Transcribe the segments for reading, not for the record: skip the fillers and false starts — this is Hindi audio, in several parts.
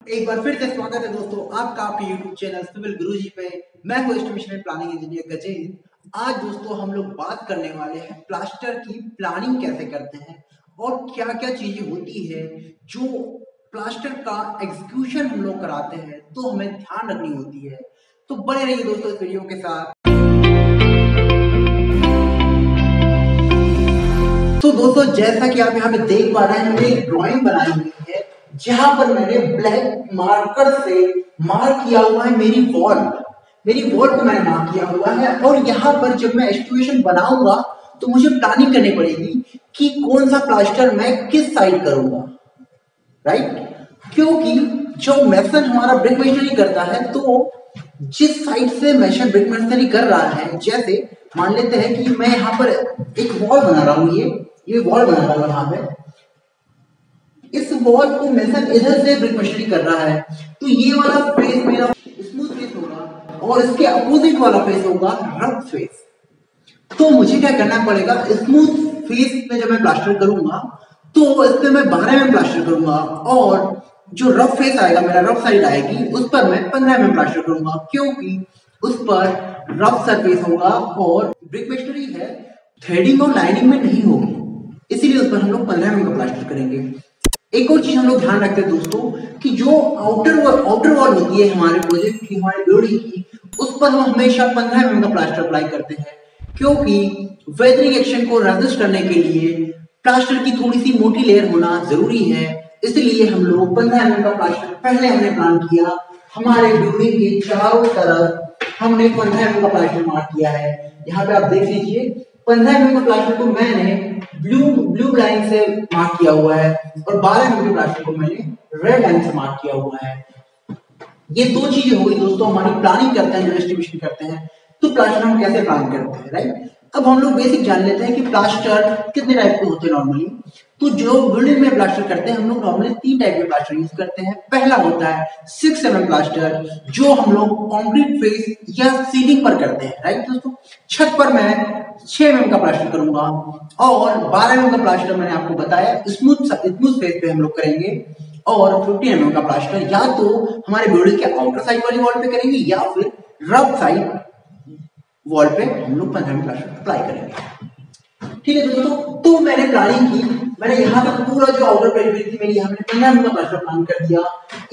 एक बार फिर से स्वागत है दोस्तों आपका आपके YouTube चैनल सिविल गुरुजी पे। मैं हूँ एस्टिमेशन प्लानिंग इंजीनियर गजेंद्र। आज दोस्तों हम लोग बात करने वाले हैं प्लास्टर की प्लानिंग कैसे करते हैं और क्या क्या चीजें होती है जो प्लास्टर का एग्जीक्यूशन हम लोग कराते हैं तो हमें ध्यान रखनी होती है। तो बने रहिए दोस्तों इस वीडियो के साथ। तो दोस्तों जैसा कि आप यहाँ पे देख पा रहे हैं, मैंने एक ड्राइंग बनाई हुई है जहां पर मैंने ब्लैक मार्कर से मार्क किया हुआ है मेरी वॉल को मैंने मार्क किया हुआ है। और यहाँ पर जब मैं एस्टिमेशन बनाऊंगा तो मुझे प्लानिंग करनी पड़ेगी कि कौन सा प्लास्टर मैं किस साइड करूंगा, राइट? क्योंकि जो मेसन हमारा ब्रिक मेसनरी करता है तो जिस साइड से मेसन ब्रिक मेसनरी कर रहा है, जैसे मान लेते हैं कि मैं यहाँ पर एक वॉल बना रहा हूँ, ये वॉल बना रहा हूँ। यहाँ पे इस वॉल को मेसन इधर से ब्रिक मेसनरी कर रहा है तो ये वाला फेस मेरा स्मूथ फेस होगा और इसके अपोजिट वाला फेस होगा रफ फेस। तो मुझे क्या करना पड़ेगा, स्मूथ फेस में जब मैं प्लास्टर करूंगा तो इस पे मैं 12 mm प्लास्टर करूंगा और जो रफ फेस आएगा, मेरा रफ साइड आएगी, उस पर मैं 15 mm प्लास्टर करूंगा क्योंकि उस पर रफ सरफेस होगा और ब्रिक मेसनरी है, थ्रेडिंग और लाइनिंग में नहीं होगी, इसीलिए उस पर हम लोग 15 mm का प्लास्टर करेंगे। एक और चीज हम लोग ध्यान रखते हैं दोस्तों कि जो आउटर वॉल होती है हमारे प्रोजेक्ट की, हमारी बिल्डिंग की, उस पर हम हमेशा 15 mm का प्लास्टर अप्लाई करते हैं क्योंकि वेदरिंग एक्शन को रेजिस्ट करने के लिए प्लास्टर की थोड़ी सी मोटी लेयर होना जरूरी है। इसलिए हम लोग 15 mm का प्लास्टर पहले हमने प्लान किया। हमारे बिल्डिंग के चारों तरफ हमने 15 mm का प्लास्टर मार्क किया है। यहाँ पे आप देख लीजिए 15 mm का प्लास्टर को मैंने ब्लू लाइन से मार्क किया हुआ है और 12 mm के प्लास्टर को मैंने रेड लाइन से मार्क किया हुआ है। ये दो चीजें हो गई दोस्तों हमारी प्लानिंग करते हैं, जो एस्टिमेशन करते हैं तो प्लास्टर हम कैसे प्लान करते हैं, राइट? अब हम लोग बेसिक जान लेते हैं कि प्लास्टर कितने टाइप के होते हैं नॉर्मली। तो जो बिल्डिंग में प्लास्टर करते हैं हम लोग नॉर्मली 3 टाइप के प्लास्टर यूज करते हैं। पहला होता है 6 mm प्लास्टर जो हम लोग कंक्रीट फेस या सीलिंग पर करते हैं, राइट दोस्तों? छत पर मैं 6 mm का प्लास्टर करूंगा और 12 mm का प्लास्टर मैंने आपको बताया स्मूथ फेस पे हम लोग करेंगे और 15 mm का प्लास्टर या तो हमारे बिल्डिंग के आउटर साइड वाली वॉल पे करेंगे या फिर रफ साइड वॉल पे हम लोग 15 mm प्लास्टर अप्लाई करेंगे। ठीक है दोस्तों, तो मैंने प्लानिंग की, मैंने यहाँ पर पूरा जो आउटर पेरिमीटर थी मेरी, यहाँ मैंने 15 mm का प्लास्टर प्लान कर दिया।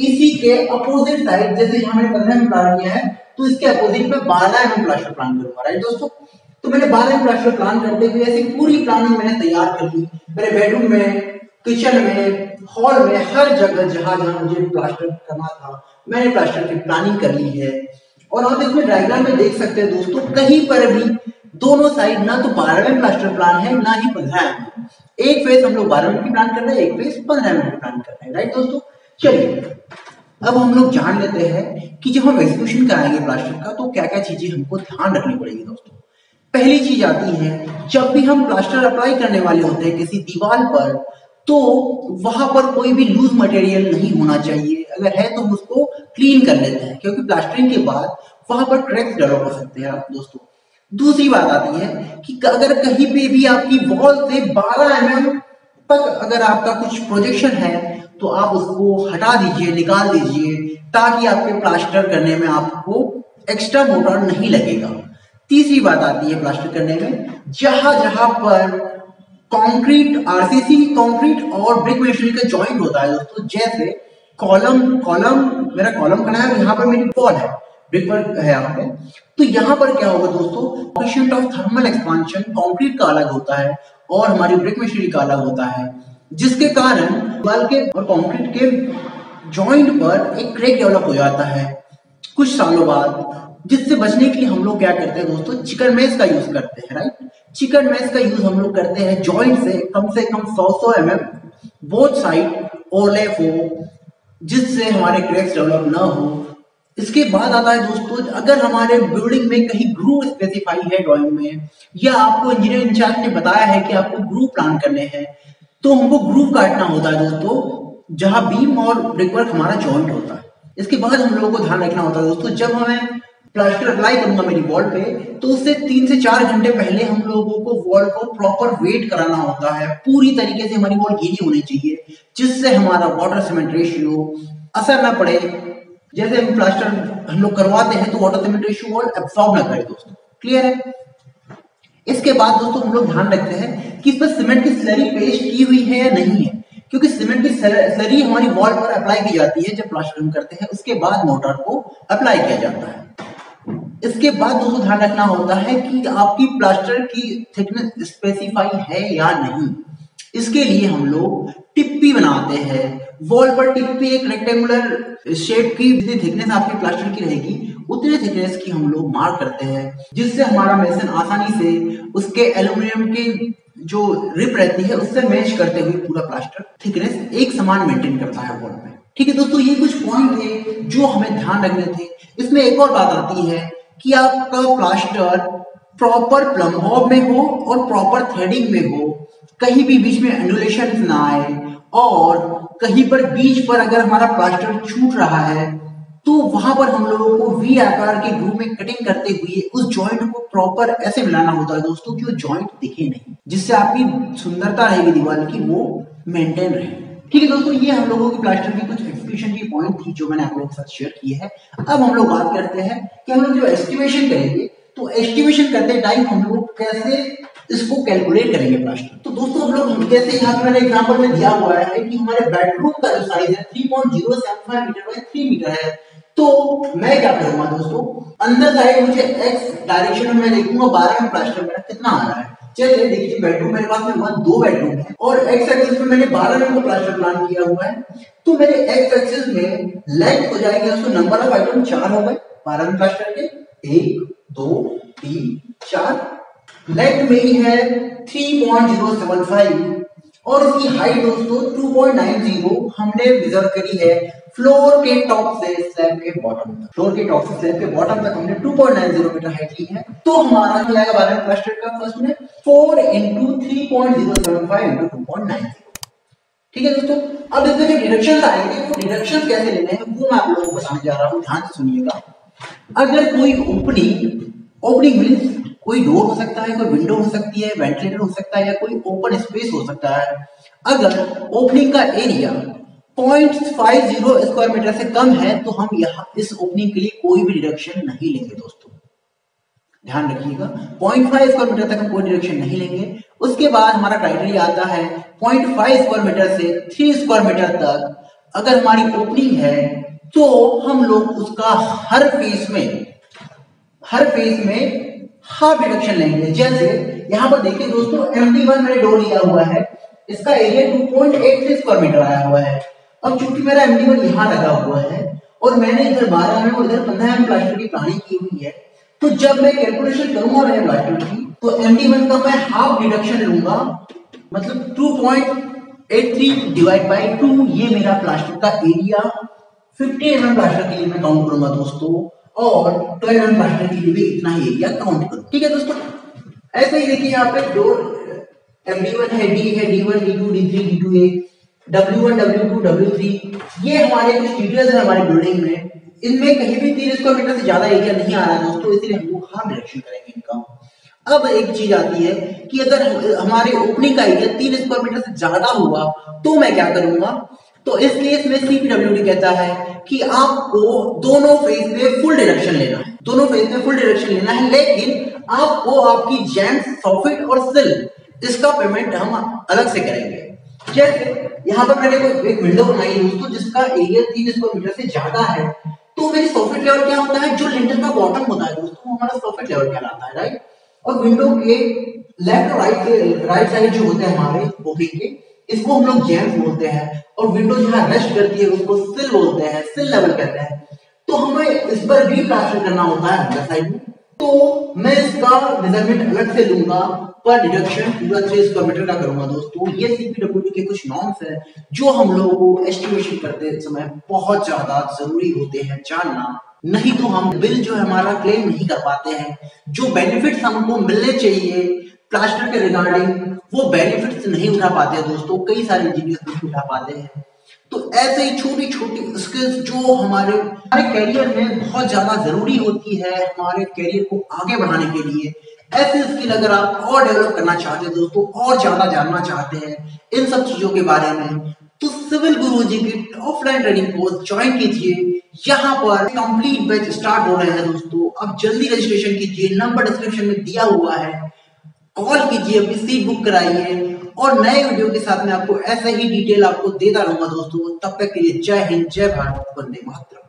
इसी के अपोजिट साइड जैसे यहाँ मैंने 15 mm प्लान किया है तो इसके अपोजिट पे 12 mm प्लास्टर प्लान करूंगा, राइट दोस्तों? तो मैंने 12 mm प्लास्टर प्लान करते हुए ऐसी पूरी प्लानिंग मैंने तैयार कर ली। मेरे बेडरूम में, किचन में, हॉल में, हर जगह जहां जहां मुझे प्लास्टर करना था मैंने प्लास्टर की प्लानिंग कर ली है। और आप इसमें डायग्राम में देख सकते हैं दोस्तों, कहीं पर भी दोनों साइड ना तो 12 mm प्लास्टर प्लान है ना ही 15 mm। एक फेस हम लोग 12 mm की प्लान कर रहे हैं, एक फेस 15 mm की प्लान कर रहे हैं, राइट दोस्तों? चलिए अब हम लोग जान लेते हैं कि जब हम एग्जीक्यूशन कराएंगे प्लास्टर का तो क्या क्या चीजें हमको ध्यान रखनी पड़ेगी दोस्तों। पहली चीज आती है, जब भी हम प्लास्टर अप्लाई करने वाले होते हैं किसी दीवार पर तो वहां पर कोई भी लूज मटेरियल नहीं होना चाहिए। अगर है तो हम उसको क्लीन कर लेते हैं क्योंकि प्लास्टरिंग के बाद वहां पर क्रैक्स डेवलप हो सकते हैं आप दोस्तों। दूसरी बात आती है कि अगर कहीं पे भी आपकी वॉल से 12 mm तक अगर आपका कुछ प्रोजेक्शन है तो आप उसको हटा दीजिए, निकाल दीजिए, ताकि आपके प्लास्टर करने में आपको एक्स्ट्रा मोटर नहीं लगेगा। तीसरी बात आती है प्लास्टर करने में, जहां जहां पर कंक्रीट, आरसीसी कंक्रीट और ब्रिक मेसनरी का जॉइंट होता है दोस्तों, जैसे कॉलम मेरा कॉलम खड़ा है, यहाँ पर मेरी वॉल है, ब्रिक वर्क है यहाँ पे, तो यहाँ पर क्या होगा दोस्तों, coefficient of thermal expansion concrete का अलग होता है और हमारी ब्रिक मेसनरी का अलग होता है, जिसके कारण दीवार के और कंक्रीट के जॉइंट पर एक क्रैक डेवलप हो जाता है कुछ सालों बाद। जिससे बचने के लिए हम लोग क्या करते हैं दोस्तों, चिकन मेश का यूज करते हैं, राइट? चिकन मेश का यूज हम लोग करते हैं जॉइंट से कम 100 mm बोथ साइड ओवरलैप हो, जिससे हमारे क्रैक्स डेवलप ना हो। इसके बाद आता है दोस्तों, अगर हमारे बिल्डिंग में कहीं ग्रूव स्पेसिफाई है ड्राइंग में या आपको इंजीनियर इंचार्ज ने बताया है कि आपको ग्रूव प्लान करने हैं तो हमको ग्रूव काटना होता है दोस्तों, जहां बीम और ब्रिकवर्क हमारा जॉइंट होता है। इसके बाद हम लोगों को ध्यान रखना होता है दोस्तों, जब हमें प्लास्टर अप्लाई करूंगा मेरी वॉल पे तो उससे 3 से 4 घंटे पहले हम लोगों को वॉल को प्रॉपर वेट कराना होता है। पूरी तरीके से हमारी वॉल गीली होनी चाहिए जिससे हमारा वाटर सीमेंट रेशियो असर ना पड़े, जैसे हम प्लास्टर हम लोग करवाते हैं तो water cement ratio wall absorb ना करे दोस्तों। क्लियर है? इसके बाद दोस्तों हम लोग ध्यान रखते हैं कि इस पर सीमेंट की स्लरी पेस्ट की हुई है या नहीं है, क्योंकि सीमेंट की स्लरी हमारी वॉल पर अप्लाई की जाती है जब प्लास्टर हम करते हैं, उसके बाद मोर्टार को अप्लाई किया जाता है। इसके बाद दोस्तों ध्यान रखना होता है कि आपकी प्लास्टर की थिकनेस स्पेसिफाई है या नहीं। इसके लिए हम लोग टिप्पी बनाते हैं, वॉल पर टिप्पी एक रेक्टेंगुलर शेप की जितनी थिकनेस आपकी प्लास्टर की रहेगी उतनी थिकनेस की हम लोग मार्क करते हैं, जिससे हमारा मेसन आसानी से उसके एल्यूमिनियम की जो रिप रहती है उससे मैच करते हुए पूरा प्लास्टर थिकनेस एक समान मेंटेन करता है वॉल में। ठीक है दोस्तों, ये कुछ पॉइंट थे जो हमें ध्यान रखने थे। इसमें एक और बात आती है कि आपका प्लास्टर प्रॉपर प्लम बॉब में हो और प्रॉपर थ्रेडिंग में हो, कहीं भी बीच में एंडुलेशन ना आए, और कहीं पर बीच पर अगर हमारा प्लास्टर छूट रहा है तो वहां पर हम लोगों को वी आकार के ग्रूव में कटिंग करते हुए उस जॉइंट को प्रॉपर ऐसे मिलाना होता है दोस्तों कि वो जॉइंट दिखे नहीं, जिससे आपकी सुंदरता रहेगी दीवार की वो मेंटेन रहे। ठीक है दोस्तों, ये हम लोगों की प्लास्टर की कुछ एग्जीक्यूशन की पॉइंट थी जो मैंने आप लोगों के साथ शेयर की है। अब हम लोग बात करते हैं कि हम लोग जो एस्टिमेशन करेंगे, तो एस्टिमेशन करते टाइम हम लोग कैसे इसको कैलकुलेट करेंगे प्लास्टर। तो दोस्तों हम लोग जैसे यहाँ पे मैंने एग्जांपल में दिया हुआ है कि हमारे बेडरूम का जो साइज है 3.075 मीटर बाय 3 मीटर है, तो मैं क्या करूंगा दोस्तों, अंदर साइड मुझे एक्स डायरेक्शन में देखूंगा 12 में प्लास्टर मेरा कितना आ रहा है। चलिए देखिए, बेडरूम मेरे पास में 2 बेडरूम है और एक्स एक्सिस में मैंने 12 में प्लास्टर प्लान किया हुआ है, तो मेरे एक्स एक्सिस में लेंथ हो जाएगी दोस्तों, नंबर ऑफ आइटम 4 हो गए 12 में प्लास्टर के, 1 2 3 4। लेंथ मेरी है 3.075 और उसकी हाइट दोस्तों 2.90 हमने रिजर्व करी है फ्लोर के टॉप से स्लैब के बॉटम तक। फ्लोर के टॉप से स्लैब के बॉटम तक हमने 2.90 मीटर हाइट ली है, तो हमारा हो जाएगा 12 प्लास्टर का फर्स्ट में 4 × 3.075 × 2.90। ठीक है दोस्तों, अब इसमें जो डिडक्शंस आएंगे वो डिडक्शंस कैसे लेने हैं वो मैं आप लोगों को समझा रहा हूं, ध्यान से सुनिएगा। अगर कोई ओपनिंग मींस कोई डोर हो सकता है, कोई विंडो हो सकती है, वेंटिलेटर हो सकता है, या कोई ओपन स्पेस हो सकता है। अगर ओपनिंग का एरिया 0.50 स्क्वायर मीटर से कम है तो हम यहाँ इस ओपनिंग के लिए कोई भी डिडक्शन नहीं लेंगे दोस्तों, ध्यान रखिएगा। 0.5 स्क्वायर मीटर तक हम कोई डिडक्शन नहीं लेंगे। उसके बाद हमारा क्राइटेरिया आता है 0.5 स्क्वायर मीटर से 3 स्क्वायर मीटर तक अगर हमारी ओपनिंग है तो हम लोग उसका हर फेस में हाफ डिडक्शन लेंगे। जैसे यहाँ पर देखिए दोस्तों, MD1 मैंने डोर लिया हुआ है, इसका एरिया 2.83 स्क्वायर मीटर आया हुआ है। अब चूंकि मेरा MD1 यहाँ लगा हुआ है और मैंने इधर 12 में और इधर 15 में प्लास्टर की प्लानिंग की हुई है, तो जब मैं कैलकुलेशन करूंगा मेरे प्लास्टर की तो MD1 का मैं हाफ डिडक्शन लूंगा, मतलब 2.83 डिवाइड बाय 2, ये मेरा प्लास्टर का एरिया 50 mm प्लास्टर के लिए मैं काउंट करूंगा दोस्तों, और 12 mm प्लास्टर के लिए भी इतना ही एरिया काउंट करूं। ठीक है दोस्तों, ऐसे ही देखिए यहाँ पे डोर MD1 है, D है, D1 D2 D3 D2A, W1 W2 W3, ये हमारे कुछ डिटेल्स है हमारी बिल्डिंग में। इनमें कहीं भी 3 स्क्वायर मीटर से ज्यादा एरिया नहीं आ रहा है दोस्तों, इसलिए हम लोग हाफ डिडक्शन करेंगे इनका। अब एक चीज आती है कि अगर हमारे ओपनिंग का एरिया 3 स्क्वायर मीटर से ज्यादा हुआ तो मैं क्या करूंगा, तो इस केस में CPWD कहता है कि आपको दोनों फेज में फुल डिडक्शन लेना है, दोनों फेज में फुल डिडक्शन लेना है, लेकिन आपको आपकी जैम्स, सॉफिट और सिल इसका पेमेंट हम अलग से करेंगे। जैसे यहाँ पर मैंने एक विंडो बनाई है दोस्तों जिसका एरिया 3 स्क्वायर मीटर से ज्यादा है, तो मेरी सॉफिट लेवल क्या होता है, जो लिंटर का बॉटम होता है दोस्तों वो हमारा सॉफिट लेवल कहलाता है, राइट। और विंडो के लेफ्ट और राइट साइड जो होते हैं हमारे ओपनिंग के, इसको हम लोग जैम्स बोलते हैं, और विंडो जहां रेस्ट करती है उसको सिल बोलते हैं, सिल लेवल कहते हैं। तो हमें इस पर भी प्लास्टर करना होता है अंदर साइड में, तो मैं इसका मेजरमेंट अलग से लूंगा, पर डिडक्शन पूरा 3 स्क्वायर मीटर का करूंगा दोस्तों। ये CPWD के कुछ नॉर्म्स है जो हम लोगों को एस्टिमेशन करते समय बहुत ज्यादा जरूरी होते हैं जानना, नहीं तो हम बिल जो है हमारा क्लेम नहीं कर पाते हैं। जो बेनिफिट्स हमको मिलने चाहिए प्लास्टर के रिगार्डिंग वो बेनिफिट्स नहीं उठा पाते हैं दोस्तों, कई सारे इंजीनियर नहीं उठा पाते हैं। तो ऐसे ही छोटी छोटी स्किल्स जो हमारे कैरियर में बहुत ज्यादा जरूरी होती है हमारे कैरियर को आगे बढ़ाने के लिए, ऐसे स्किल अगर आप और डेवलप करना चाहते हैं दोस्तों, और ज्यादा जानना चाहते हैं इन सब चीजों के बारे में, तो सिविल गुरुजी की ऑफलाइन ट्रेनिंग कोर्स ज्वाइन कीजिए। यहाँ पर कंप्लीट बैच स्टार्ट हो रहे हैं दोस्तों, अब जल्दी रजिस्ट्रेशन कीजिए, नंबर डिस्क्रिप्शन में दिया हुआ है, कॉल कीजिए, अपनी सीट बुक कराइए और नए वीडियो के साथ में आपको ऐसा ही डिटेल आपको देता रहूंगा दोस्तों। तब तक के लिए जय हिंद, जय भारत, वंदे मातरम।